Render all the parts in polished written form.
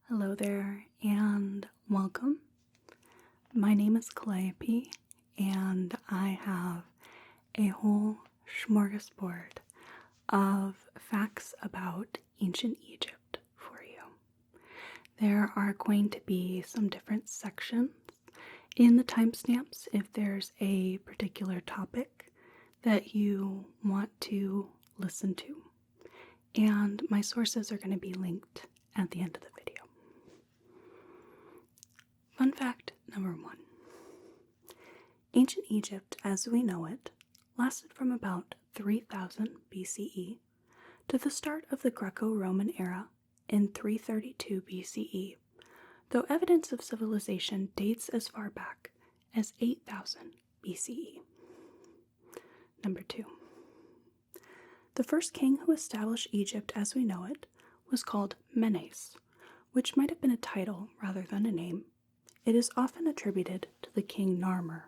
Hello there and welcome. My name is Calliope and I have a whole smorgasbord of facts about ancient Egypt for you. There are going to be some different sections in the timestamps if there's a particular topic that you want to listen to. And my sources are going to be linked at the end of the video. Fun fact number 1. Ancient Egypt as we know it lasted from about 3000 BCE to the start of the Greco-Roman era in 332 BCE, though evidence of civilization dates as far back as 8000 BCE. Number 2. The first king who established Egypt as we know it was called Menes, which might have been a title rather than a name. It is often attributed to the king Narmer,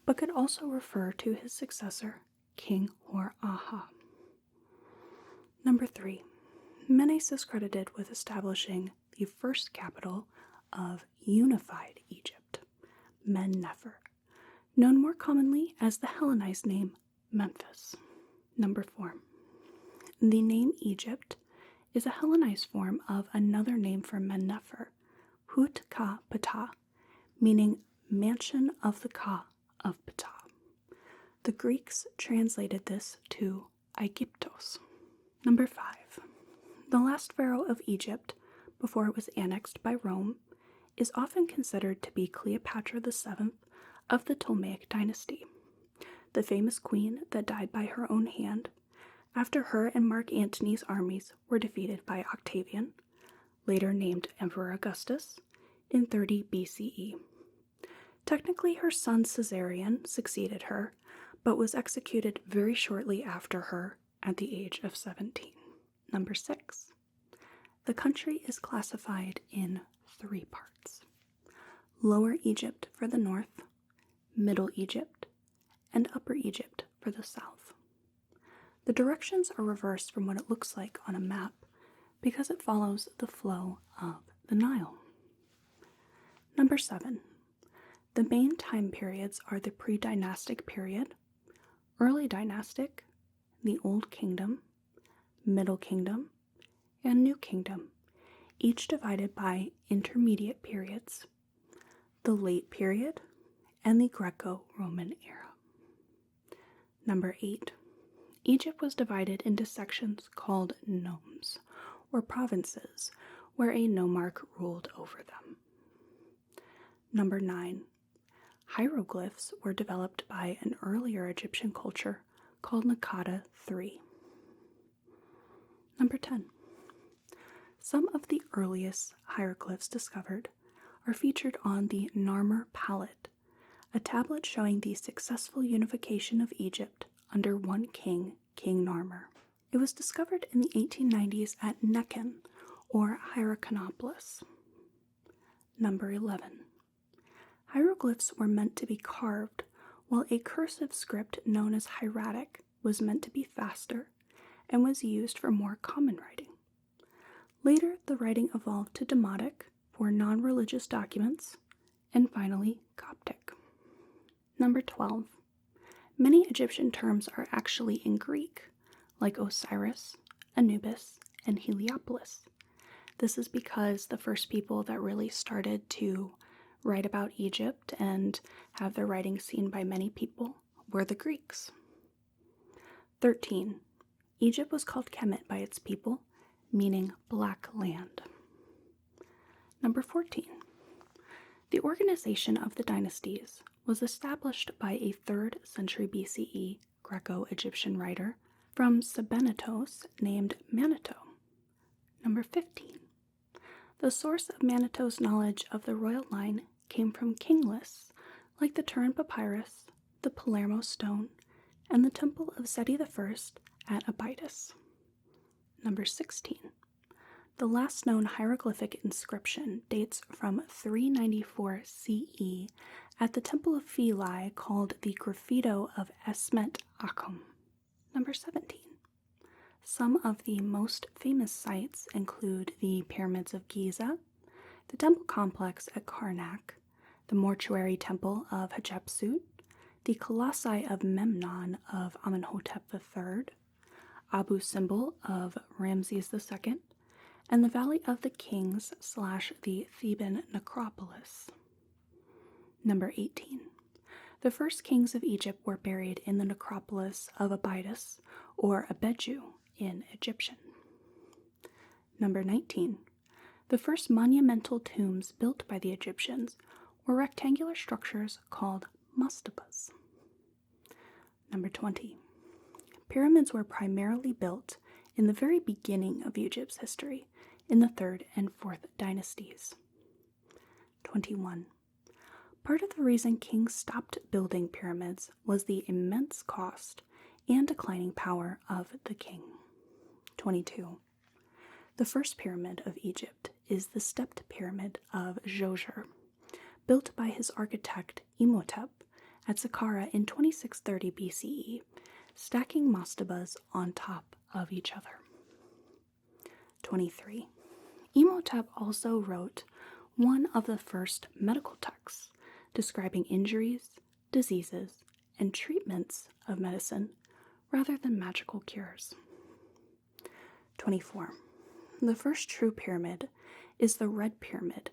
but could also refer to his successor, King Hor-Aha. Number 3. Menes is credited with establishing the first capital of unified Egypt, Men-Nefer, known more commonly as the Hellenized name Memphis. Number 4. The name Egypt is a Hellenized form of another name for Men-Nefer, Hut-Ka-Ptah, meaning mansion of the Ka of Ptah. The Greeks translated this to Aegyptos. Number 5. The last pharaoh of Egypt, before it was annexed by Rome, is often considered to be Cleopatra VII of the Ptolemaic dynasty, the famous queen that died by her own hand after her and Mark Antony's armies were defeated by Octavian, later named Emperor Augustus, in 30 BCE. Technically, her son Caesarion succeeded her, but was executed very shortly after her at the age of 17. Number 6. The country is classified in 3 parts: Lower Egypt for the north, Middle Egypt, and Upper Egypt for the south. The directions are reversed from what it looks like on a map because it follows the flow of the Nile. Number 7. The main time periods are the pre-dynastic period, early dynastic, the Old Kingdom, Middle Kingdom, and New Kingdom, each divided by intermediate periods, the late period, and the Greco-Roman era. Number 8. Egypt was divided into sections called nomes, or provinces, where a nomarch ruled over them. Number 9. Hieroglyphs were developed by an earlier Egyptian culture called Naqada III. Number 10. Some of the earliest hieroglyphs discovered are featured on the Narmer palette, a tablet showing the successful unification of Egypt under one king, King Narmer. It was discovered in the 1890s at Nekhen, or Hierakonpolis. Number 11. Hieroglyphs were meant to be carved, while a cursive script known as hieratic was meant to be faster and was used for more common writing. Later, the writing evolved to Demotic for non-religious documents, and finally, Coptic. Number 12. Many Egyptian terms are actually in Greek, like Osiris, Anubis, and Heliopolis. This is because the first people that really started to write about Egypt and have their writing seen by many people were the Greeks. 13. Egypt was called Kemet by its people, meaning black land. Number 14. The organization of the dynasties was established by a 3rd century BCE Greco-Egyptian writer from Sebennytos named Manetho. Number 15. The source of Manetho's knowledge of the royal line came from king lists like the Turin Papyrus, the Palermo Stone, and the Temple of Seti I at Abydos. Number 16. The last known hieroglyphic inscription dates from 394 CE at the Temple of Philae called the Graffito of Esmet Akhum. Number 17. Some of the most famous sites include the Pyramids of Giza, the temple complex at Karnak, the mortuary temple of Hatshepsut, the colossi of Memnon of Amenemhet III, Abu Simbel of Ramses II, and the Valley of the Kings / the Theban necropolis. Number 18. The first kings of Egypt were buried in the necropolis of Abydos, or Abeju in Egyptian. Number 19. The first monumental tombs built by the Egyptians were rectangular structures called mastabas. Number 20. Pyramids were primarily built in the very beginning of Egypt's history, in the 3rd and 4th dynasties. 21. Part of the reason kings stopped building pyramids was the immense cost and declining power of the king. 22. The first pyramid of Egypt is the stepped pyramid of Djoser, built by his architect Imhotep at Saqqara in 2630 BCE, stacking mastabas on top of each other. 23. Imhotep also wrote one of the first medical texts describing injuries, diseases, and treatments of medicine rather than magical cures. 24. The first true pyramid is the Red Pyramid,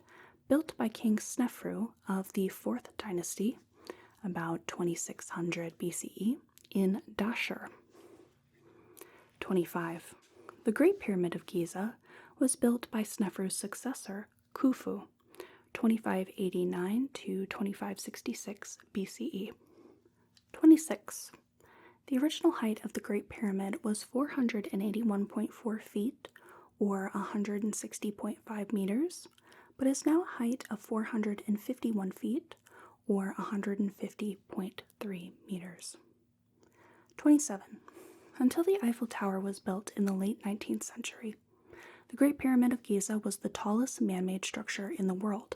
built by King Snefru of the 4th dynasty, about 2600 BCE, in Dashur. 25. The Great Pyramid of Giza was built by Snefru's successor, Khufu, 2589 to 2566 BCE. 26. The original height of the Great Pyramid was 481.4 feet, or 160.5 meters, but is now a height of 451 feet, or 150.3 meters. 27. Until the Eiffel Tower was built in the late 19th century, the Great Pyramid of Giza was the tallest man-made structure in the world.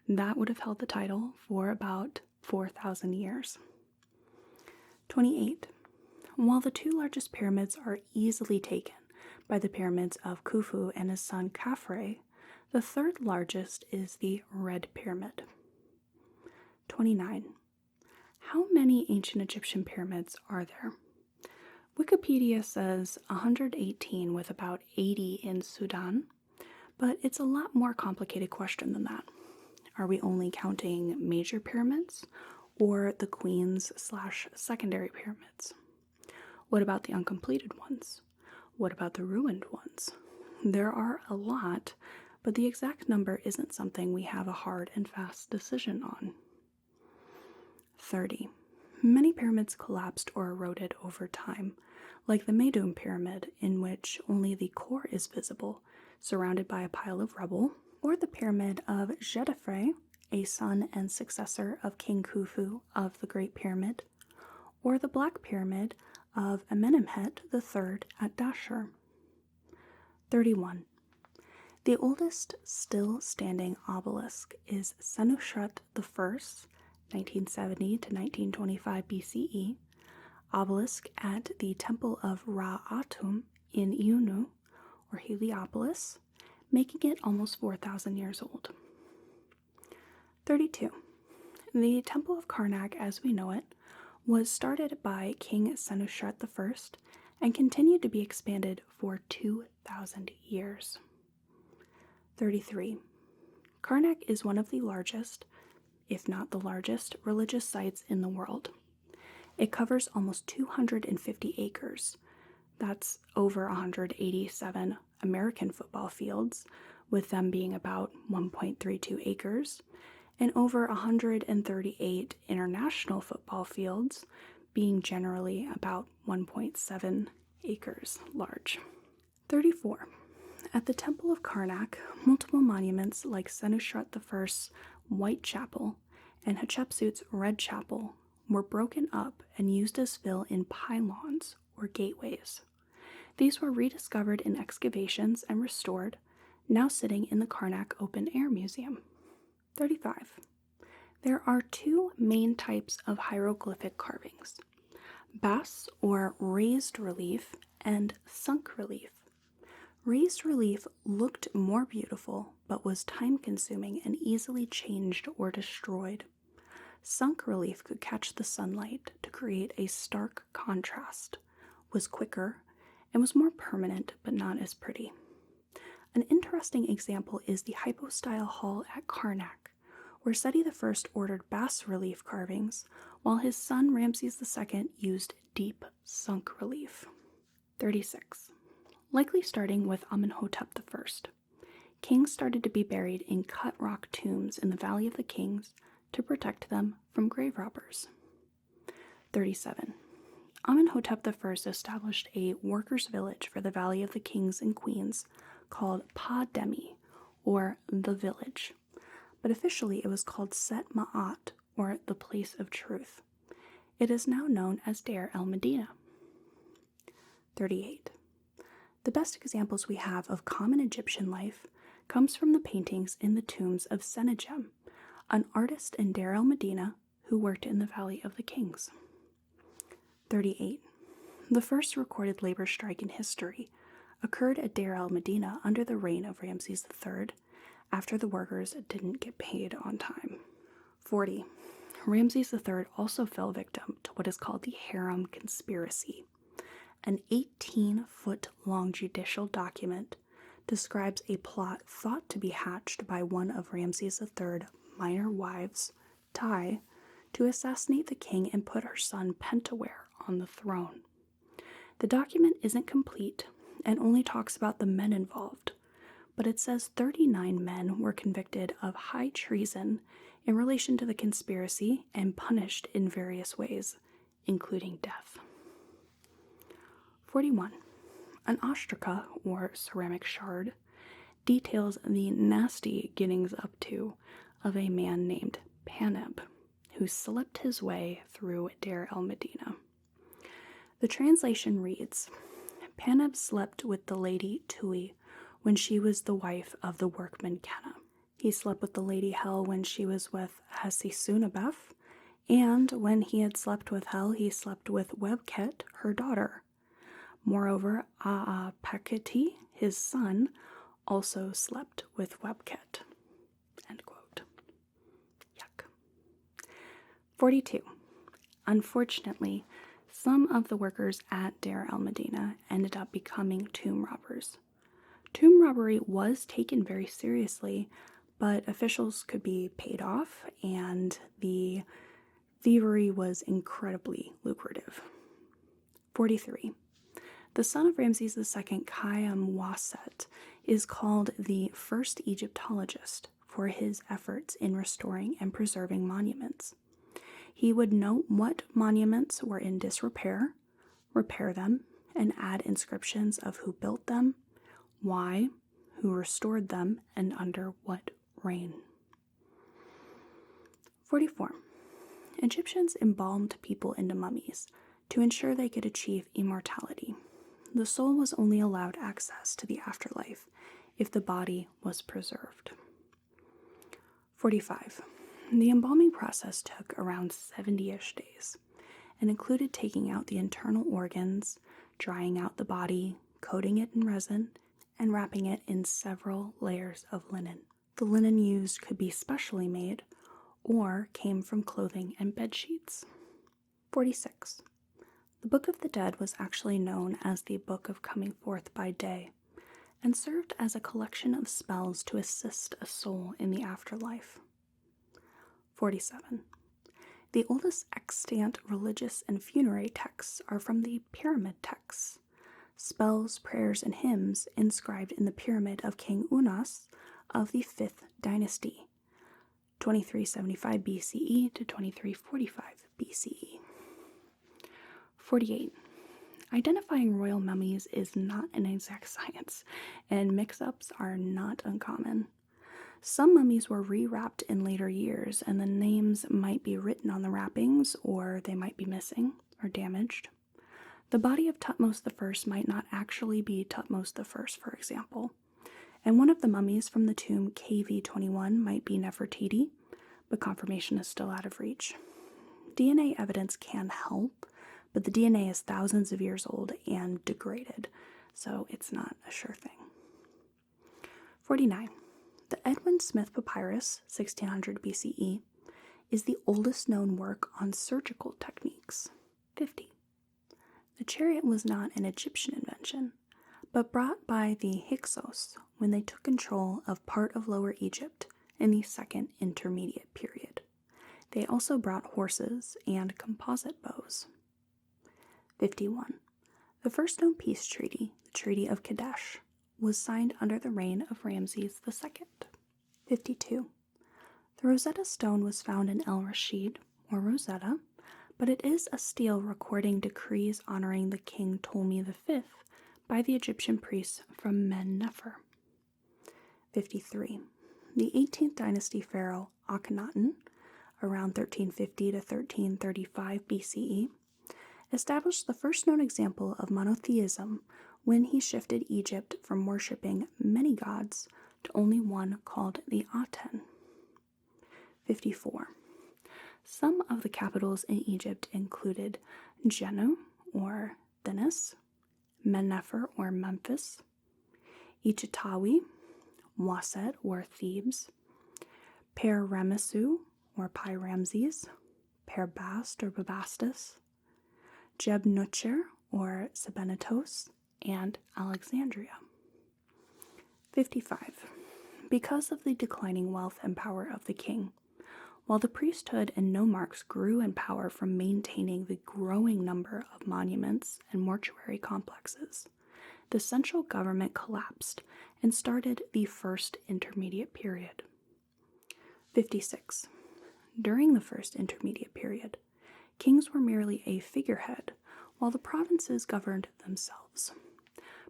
That would have held the title for about 4,000 years. 28. While the two largest pyramids are easily taken by the pyramids of Khufu and his son Khafre, the third largest is the Red Pyramid. 29. How many ancient Egyptian pyramids are there? Wikipedia says 118 with about 80 in Sudan, but it's a lot more complicated question than that. Are we only counting major pyramids or the queens / secondary pyramids? What about the uncompleted ones? What about the ruined ones? There are a lot, but the exact number isn't something we have a hard and fast decision on. 30. Many pyramids collapsed or eroded over time, like the Meidum Pyramid, in which only the core is visible, surrounded by a pile of rubble, or the Pyramid of Djedefre, a son and successor of King Khufu of the Great Pyramid, or the Black Pyramid of Amenemhet III at Dashur. 31. The oldest still standing obelisk is Senusret I, 1970 to 1925 BCE, obelisk at the Temple of Ra-Atum in Iunu, or Heliopolis, making it almost 4,000 years old. 32. The Temple of Karnak as we know it was started by King Senusret I and continued to be expanded for 2,000 years. 33. Karnak is one of the largest, if not the largest, religious sites in the world. It covers almost 250 acres. That's over 187 American football fields, with them being about 1.32 acres, and over 138 international football fields, being generally about 1.7 acres large. 34. At the Temple of Karnak, multiple monuments like Senusret I's White Chapel and Hatshepsut's Red Chapel were broken up and used as fill in pylons or gateways. These were rediscovered in excavations and restored, now sitting in the Karnak Open Air Museum. 35. There are two main types of hieroglyphic carvings: bas or raised relief and sunk relief. Raised relief looked more beautiful, but was time-consuming and easily changed or destroyed. Sunk relief could catch the sunlight to create a stark contrast, was quicker, and was more permanent but not as pretty. An interesting example is the hypostyle hall at Karnak, where Seti I ordered bas-relief carvings, while his son Ramses II used deep sunk relief. 36. Likely starting with Amenhotep I, kings started to be buried in cut rock tombs in the Valley of the Kings to protect them from grave robbers. 37. Amenhotep I established a workers' village for the Valley of the Kings and Queens called Pa-Demi, or the village, but officially it was called Set Ma'at, or the place of truth. It is now known as Deir el-Medina. 38. The best examples we have of common Egyptian life comes from the paintings in the tombs of Sennacherib, an artist in Deir el-Medina who worked in the Valley of the Kings. 38. The first recorded labor strike in history occurred at Deir el-Medina under the reign of Ramses III after the workers didn't get paid on time. 40. Ramses III also fell victim to what is called the Harem Conspiracy. An 18-foot-long judicial document describes a plot thought to be hatched by one of Ramses III's minor wives, Tai, to assassinate the king and put her son Pentawere on the throne. The document isn't complete and only talks about the men involved, but it says 39 men were convicted of high treason in relation to the conspiracy and punished in various ways, including death. 41. An ostraca, or ceramic shard, details the nasty gettings up to of a man named Paneb, who slept his way through Deir el-Medina. The translation reads, Paneb slept with the lady Tui when she was the wife of the workman Kenna. He slept with the lady Hel when she was with Hesisunabeth, and when he had slept with Hel, he slept with Webket, her daughter. Moreover, Aa-Peketi, his son, also slept with Webket. End quote. Yuck. 42. Unfortunately, some of the workers at Deir el-Medina ended up becoming tomb robbers. Tomb robbery was taken very seriously, but officials could be paid off, and the thievery was incredibly lucrative. 43. The son of Ramses II, Khaemwaset, is called the first Egyptologist for his efforts in restoring and preserving monuments. He would note what monuments were in disrepair, repair them, and add inscriptions of who built them, why, who restored them, and under what reign. 44. Egyptians embalmed people into mummies to ensure they could achieve immortality. The soul was only allowed access to the afterlife if the body was preserved. 45. The embalming process took around 70-ish days and included taking out the internal organs, drying out the body, coating it in resin, and wrapping it in several layers of linen. The linen used could be specially made or came from clothing and bed sheets. 46. The Book of the Dead was actually known as the Book of Coming Forth by Day and served as a collection of spells to assist a soul in the afterlife. 47. The oldest extant religious and funerary texts are from the pyramid texts, spells, prayers, and hymns inscribed in the pyramid of King Unas of the 5th dynasty, 2375 BCE to 2345 BCE. 48. Identifying royal mummies is not an exact science, and mix-ups are not uncommon. Some mummies were rewrapped in later years, and the names might be written on the wrappings, or they might be missing or damaged. The body of Thutmose I might not actually be Thutmose I, for example, and one of the mummies from the tomb KV-21 might be Nefertiti, but confirmation is still out of reach. DNA evidence can help, but the DNA is thousands of years old and degraded, so it's not a sure thing. 49. The Edwin Smith Papyrus, 1600 BCE, is the oldest known work on surgical techniques. 50. The chariot was not an Egyptian invention, but brought by the Hyksos when they took control of part of Lower Egypt in the Second Intermediate Period. They also brought horses and composite bows. 51. The first known peace treaty, the Treaty of Kadesh, was signed under the reign of Ramses II. 52. The Rosetta Stone was found in El Rashid, or Rosetta, but it is a stele recording decrees honoring the king Ptolemy V by the Egyptian priests from Men-Nefer. 53. The 18th dynasty pharaoh Akhenaten, around 1350 to 1335 BCE, established the first known example of monotheism when he shifted Egypt from worshipping many gods to only one called the Aten. 54. Some of the capitals in Egypt included Jennu, or Thinis, Men-Nefer, or Memphis, Ichitawi, Waset, or Thebes, Per-Ramesu, or Pi-Ramses, Per-Bast, or Bubastis, Jeb-Nucher, or Sebennytos, and Alexandria. 55. Because of the declining wealth and power of the king, while the priesthood and nomarchs grew in power from maintaining the growing number of monuments and mortuary complexes, the central government collapsed and started the First Intermediate Period. 56. During the First Intermediate Period, kings were merely a figurehead, while the provinces governed themselves.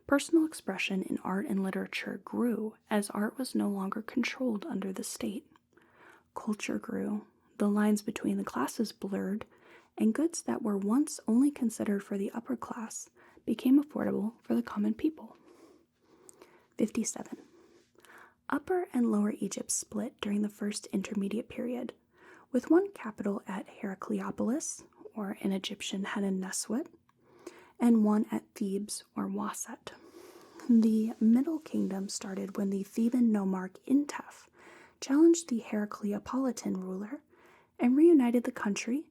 Personal expression in art and literature grew as art was no longer controlled under the state. Culture grew, the lines between the classes blurred, and goods that were once only considered for the upper class became affordable for the common people. 57. Upper and Lower Egypt split during the First Intermediate Period, with one capital at Heracleopolis, or in Egyptian Henen-Neswet, and one at Thebes, or Waset. The Middle Kingdom started when the Theban nomarch Intef challenged the Heracleopolitan ruler and reunited the country,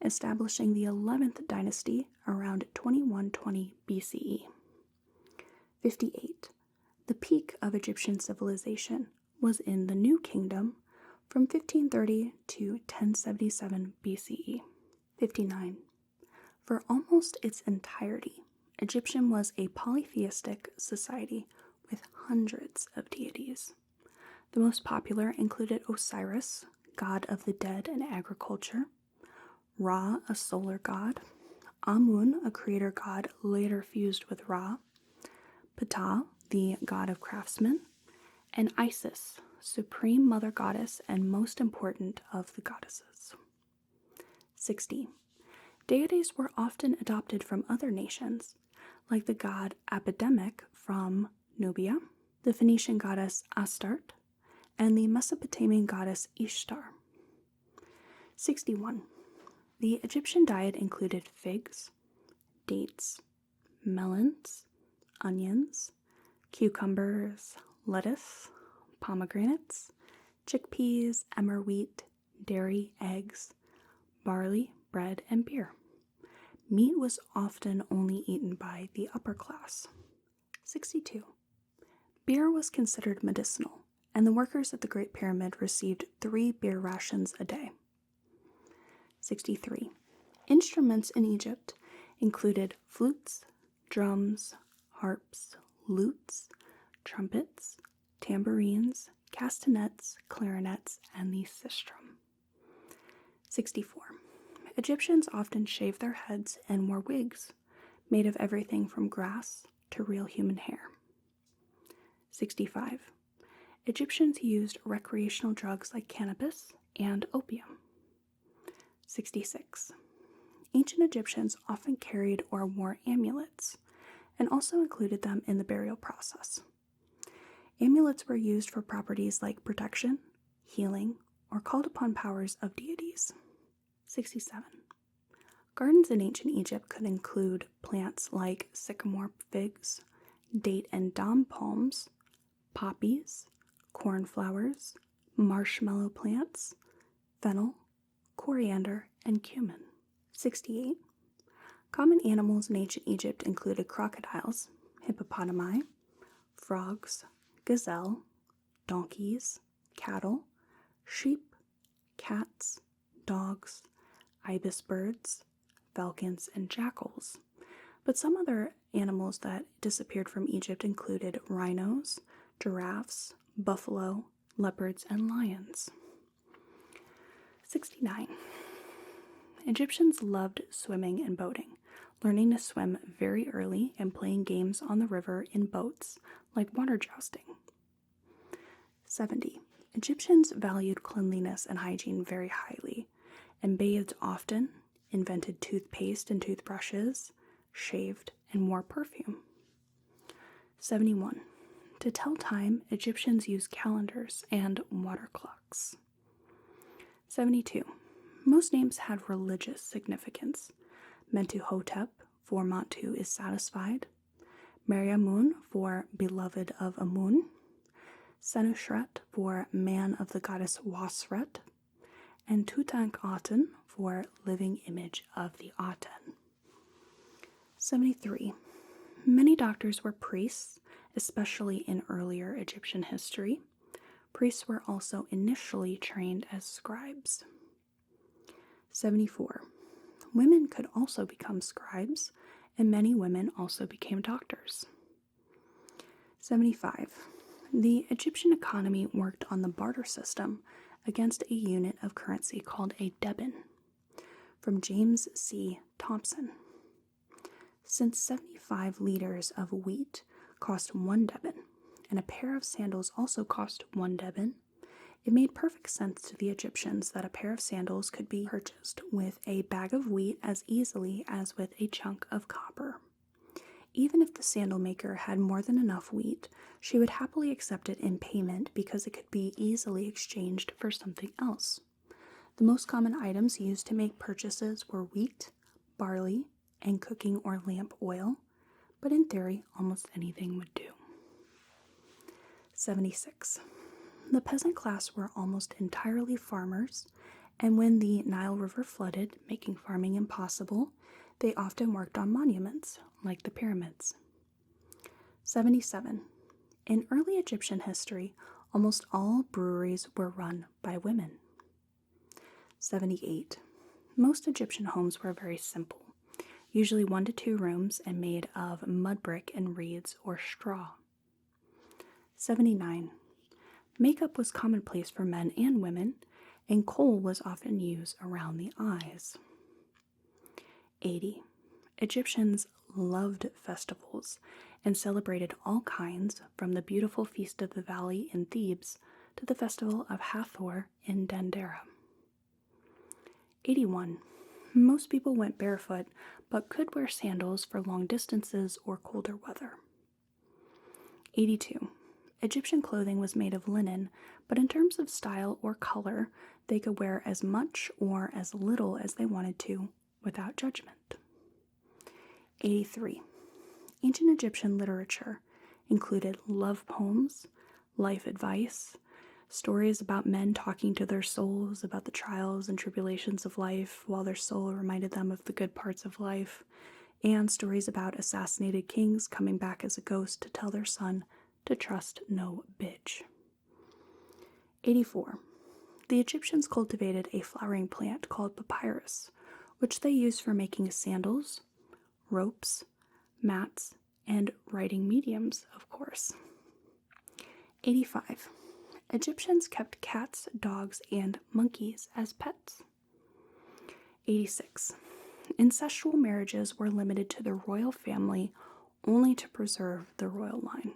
establishing the 11th dynasty around 2120 BCE. 58. The peak of Egyptian civilization was in the New Kingdom from 1530 to 1077 BCE. 59. For almost its entirety, Egyptian was a polytheistic society with hundreds of deities. The most popular included Osiris, god of the dead and agriculture, Ra, a solar god, Amun, a creator god later fused with Ra, Ptah, the god of craftsmen, and Isis, supreme mother goddess and most important of the goddesses. 60. Deities were often adopted from other nations, like the god Apedemek from Nubia, the Phoenician goddess Astrid, and the Mesopotamian goddess Ishtar. 61. The Egyptian diet included figs, dates, melons, onions, cucumbers, lettuce, pomegranates, chickpeas, emmer wheat, dairy, eggs, barley, bread, and beer. Meat was often only eaten by the upper class. 62. Beer was considered medicinal, and the workers at the Great Pyramid received 3 beer rations a day. 63. Instruments in Egypt included flutes, drums, harps, lutes, trumpets, tambourines, castanets, clarinets, and the sistrum. 64. Egyptians often shaved their heads and wore wigs, made of everything from grass to real human hair. 65. Egyptians used recreational drugs like cannabis and opium. 66. Ancient Egyptians often carried or wore amulets, and also included them in the burial process. Amulets were used for properties like protection, healing, or called upon powers of deities. 67. Gardens in ancient Egypt could include plants like sycamore figs, date and dom palms, poppies, cornflowers, marshmallow plants, fennel, coriander, and cumin. 68. Common animals in ancient Egypt included crocodiles, hippopotami, frogs, gazelle, donkeys, cattle, sheep, cats, dogs, ibis birds, falcons, and jackals. But some other animals that disappeared from Egypt included rhinos, giraffes, buffalo, leopards, and lions. 69. Egyptians loved swimming and boating, learning to swim very early and playing games on the river in boats like water jousting. 70. Egyptians valued cleanliness and hygiene very highly and bathed often, invented toothpaste and toothbrushes, shaved, and wore perfume. 71. To tell time, Egyptians used calendars and water clocks. 72. Most names had religious significance. Mentuhotep for Montu is satisfied, Mariamun for beloved of Amun, Senusret for man of the goddess Wasret, and Tutankhaten for living image of the Aten. 73. Many doctors were priests, especially in earlier Egyptian history. Priests were also initially trained as scribes. 74. Women could also become scribes, and many women also became doctors. 75. The Egyptian economy worked on the barter system against a unit of currency called a deben, from James C. Thompson. Since 75 liters of wheat cost 1 deben, and a pair of sandals also cost 1 deben, it made perfect sense to the Egyptians that a pair of sandals could be purchased with a bag of wheat as easily as with a chunk of copper. Even if the sandal maker had more than enough wheat, she would happily accept it in payment because it could be easily exchanged for something else. The most common items used to make purchases were wheat, barley, and cooking or lamp oil, but in theory, almost anything would do. 76. The peasant class were almost entirely farmers, and when the Nile River flooded, making farming impossible, they often worked on monuments, like the pyramids. 77. In early Egyptian history, almost all breweries were run by women. 78. Most Egyptian homes were very simple, usually 1 to 2 rooms and made of mud brick and reeds or straw. 79. Makeup was commonplace for men and women, and kohl was often used around the eyes. 80. Egyptians loved festivals and celebrated all kinds, from the beautiful Feast of the Valley in Thebes to the Festival of Hathor in Dendera. 81. Most people went barefoot, but could wear sandals for long distances or colder weather. 82. Egyptian clothing was made of linen, but in terms of style or color, they could wear as much or as little as they wanted to without judgment. 83. Ancient Egyptian literature included love poems, life advice, stories about men talking to their souls about the trials and tribulations of life while their soul reminded them of the good parts of life, and stories about assassinated kings coming back as a ghost to tell their son to trust no bitch. 84. The Egyptians cultivated a flowering plant called papyrus, which they used for making sandals, ropes, mats, and writing mediums, of course. 85. Egyptians kept cats, dogs, and monkeys as pets. 86. Incestual marriages were limited to the royal family only to preserve the royal line.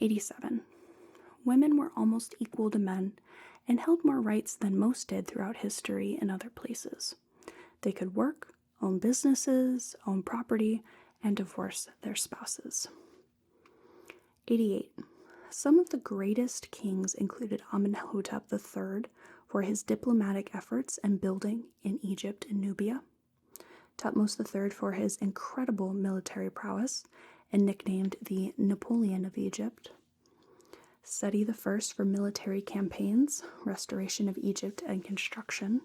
87. Women were almost equal to men and held more rights than most did throughout history in other places. They could work, own businesses, own property, and divorce their spouses. 88. Some of the greatest kings included Amenemhet III for his diplomatic efforts and building in Egypt and Nubia, Thutmose III for his incredible military prowess and nicknamed the Napoleon of Egypt, Seti I for military campaigns, restoration of Egypt and construction,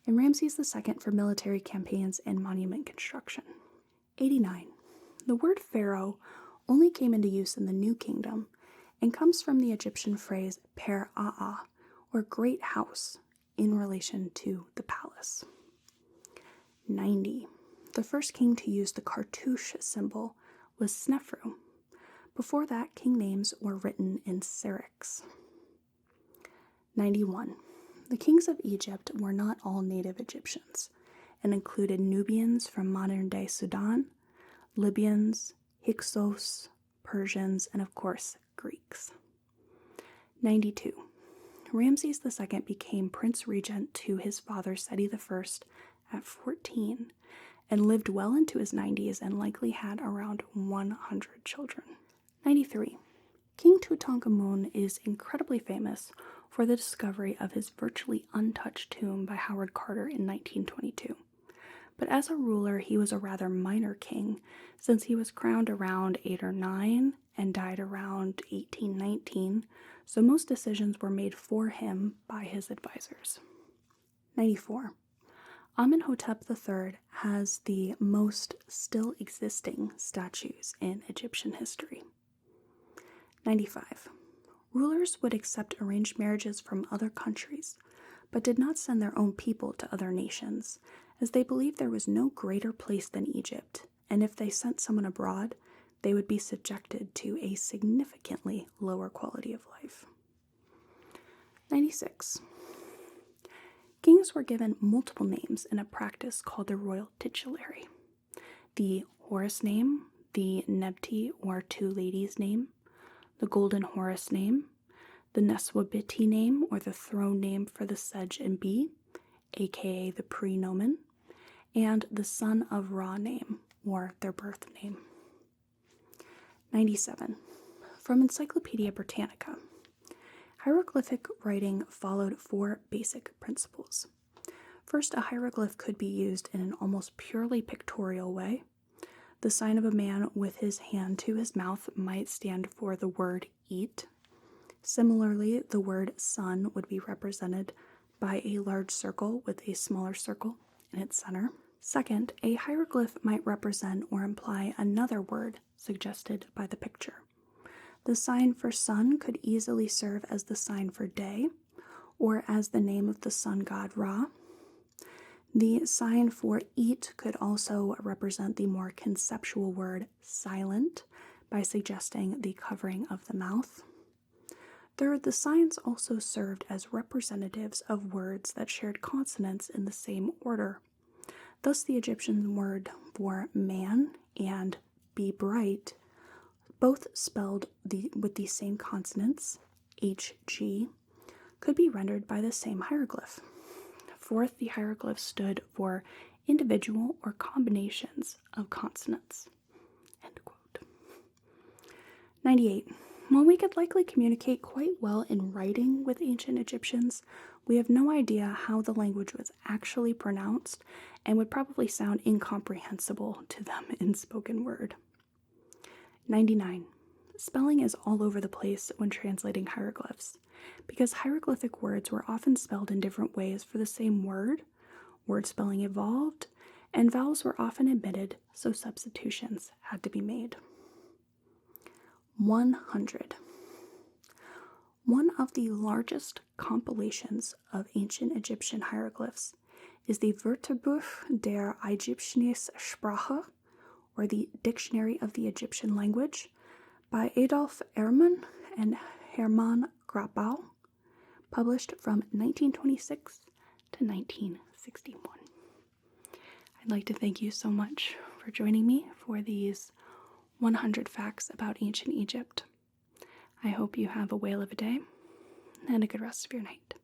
and Ramses II for military campaigns and monument construction. 89. The word pharaoh only came into use in the New Kingdom and comes from the Egyptian phrase per-aa, or great house, in relation to the palace. 90. The first king to use the cartouche symbol was Snefru. Before that, king names were written in Syrinx. 91. The kings of Egypt were not all native Egyptians and included Nubians from modern-day Sudan, Libyans, Hyksos, Persians, and of course, Greeks. 92. Ramses II became Prince Regent to his father Seti I at 14 and lived well into his 90s and likely had around 100 children. 93. King Tutankhamun is incredibly famous for the discovery of his virtually untouched tomb by Howard Carter in 1922. But as a ruler, he was a rather minor king, since he was crowned around 8 or 9 and died around 1819, so most decisions were made for him by his advisors. 94. Amenhotep III has the most still existing statues in Egyptian history. 95. Rulers would accept arranged marriages from other countries, but did not send their own people to other nations, as they believed there was no greater place than Egypt, and if they sent someone abroad, they would be subjected to a significantly lower quality of life. 96. Kings were given multiple names in a practice called the royal titulary. The Horus name, the Nebti or two ladies name, the Golden Horus name, the Neswabiti name or the throne name for the Sedge and Bee, aka the prenomen, and the Son of Ra name or their birth name. 97. From Encyclopedia Britannica. Hieroglyphic writing followed 4 basic principles. First, a hieroglyph could be used in an almost purely pictorial way. The sign of a man with his hand to his mouth might stand for the word eat. Similarly, the word sun would be represented by a large circle with a smaller circle in its center. Second, a hieroglyph might represent or imply another word suggested by the picture. The sign for sun could easily serve as the sign for day, or as the name of the sun god Ra. The sign for eat could also represent the more conceptual word silent by suggesting the covering of the mouth. Third, the signs also served as representatives of words that shared consonants in the same order. Thus, the Egyptian word for man and be bright, both spelled with the same consonants, HG, could be rendered by the same hieroglyph. Fourth, the hieroglyph stood for individual or combinations of consonants. End quote. 98. While we could likely communicate quite well in writing with ancient Egyptians, we have no idea how the language was actually pronounced and would probably sound incomprehensible to them in spoken word. 99. Spelling is all over the place when translating hieroglyphs, because hieroglyphic words were often spelled in different ways for the same word, word spelling evolved, and vowels were often omitted, so substitutions had to be made. 100. One of the largest compilations of ancient Egyptian hieroglyphs is the Wörterbuch der Ägyptischen Sprache, or the Dictionary of the Egyptian Language, by Adolf Ehrman and Hermann Grabau, published from 1926 to 1961. I'd like to thank you so much for joining me for these 100 facts about ancient Egypt. I hope you have a whale of a day and a good rest of your night.